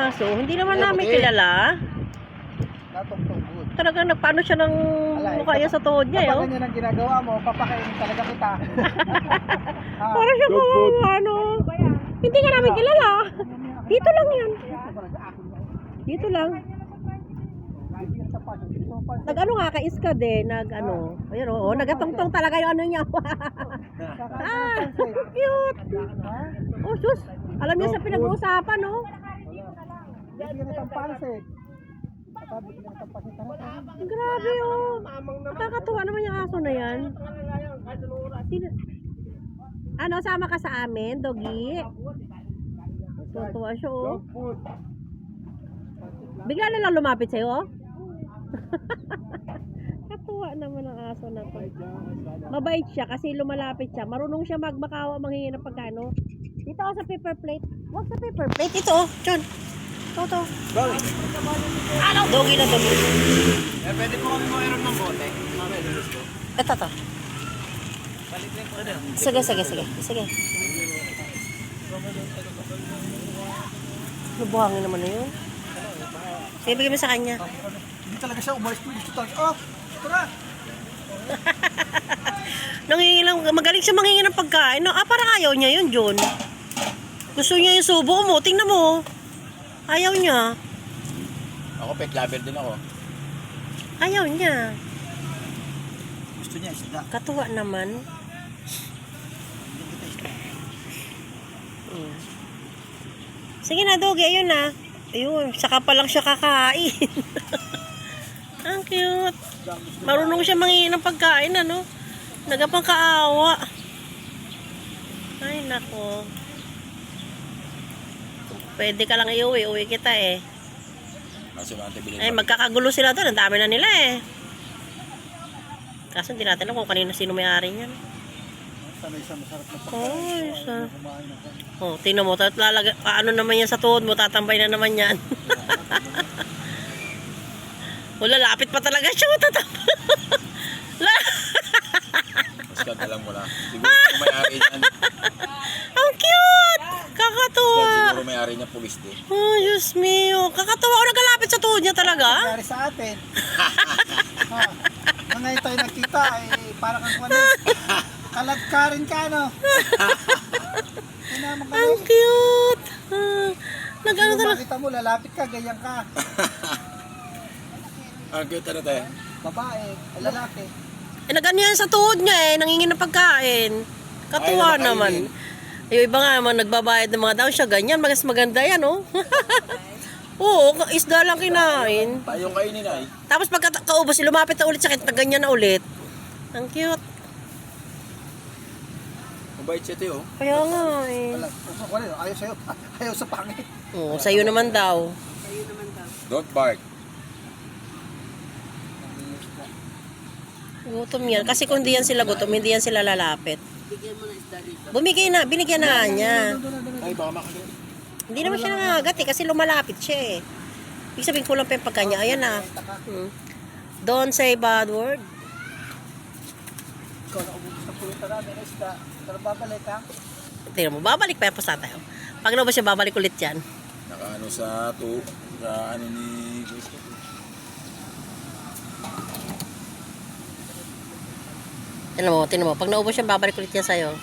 aso. Hindi naman namin kilala. Talagang nagpaano siya ng mukha niya sa tuhod niya, kapag ganyan ang ginagawa mo, papakainin talaga kita. Parang siya kawawa, ano. Hindi nga namin kilala. Dito lang yan. Dito lang. Nag-ano nga, ka-iskad eh. Nag-ano. Ayun, oo. Nagatongtong talaga yung ano niya. Cute. Oh, sus. Alam niya sa pinag-uusapan, no? Grabe, oh. Nakakatuwa naman yung aso na yan. Ano, sama ka sa amin, Doggy? Tutuwa siya, oh. Bigla na lang lumapit sa'yo, oh. Katuwa naman ang aso na to. Mabait siya kasi lumalapit siya. Marunong siya magmakawa, manghingi ng pagkano. Dito ako sa paper plate. Huwag sa paper plate. Ito, oh. John. Ito. Ano? Doggy na doggy. Eh, pwede po kami mayroon ng bote. Ito to. Sige. Lubuhangin naman na yun. Sige, bigyan mo sa kanya. Hindi talaga siya umalis po. Gusto talaga. Oh, tara. Nangingi lang, magaling siya manghingi ng pagkain. No? Parang ayaw niya yun, John. Gusto niya yung subo mo. Tingnan mo. Ayaw niya. Ako pet lover din ako. Ayaw niya. Gusto niya isda. Katuwa naman. Sige na, Doggy. Ayun na. Ayun. Saka pa lang siya kakain. Ang cute. Marunong siya manghingi ng pagkain, ano? Nagapang kaawa. Ay, nako. Pwede ka lang iuwi. Uwi kita eh. Ay, magkakagulo sila doon. Ang dami na nila eh. Kaso hindi natin alam kung kanino sino may-ari niyan. Sanay sa masarap na pagkain. Oh, tingnan mo. Ano naman yan sa tuhod mo? Tatambay na naman yan. Wala, lapit pa talaga siya. Mas kanta lang mo na. Siguro may-ari niyan. Ang cute! Kakatuwa. Siguro may-ari niya pulis din. Oh, Diyos mio. Kakatuwa. O, nagkalapit sa tuhod niya talaga. nangyari sa atin. Ngayon tayo nakita, eh, parang kang ano, kalagkarin ka, no? Ang cute. Nag-ano Kung talaga. makita mo, lalapit ka, ganyan ka. Ang cute ano tayo? Babae, lalaki. Eh, nag-ano yan sa tuhod niya eh. Nangingin ng pagkain. Katuwa Ayaw na naman. Yung iba nga naman nagbabayad ng mga daw siya. Ganyan. Mas maganda yan, oh. Oo, isda lang kinain. Tayong kainin ay. Tapos pagka kaubos, lumapit na ulit sa akin, ganyan na ulit. Ang cute. Mabait siya tayo. Kaya nga eh. Ayaw sa'yo, ayaw sa pangit. Oo, sa'yo naman daw. Don't bark. Gutom yan. Kasi kung hindi yan sila gutom, hindi yan sila lalapit. Binigyan na niya. Ay, baka makagalit. Hindi naman siya nangagat eh, kasi lumalapit siya eh. Ibig sabihin kulang pa yung pagkanya. Ayan na. Don't say bad word. Ikaw na ubus sa pulutan namin, isda. Pero babalik ha? Tingnan mo, babalik pa yan po sa tayo. Pag naubos siya, babalik ulit yan. Nakaano sa ano ni Gusto. Tingnan mo, pag naubos siya, babalik ulit yan sa'yo.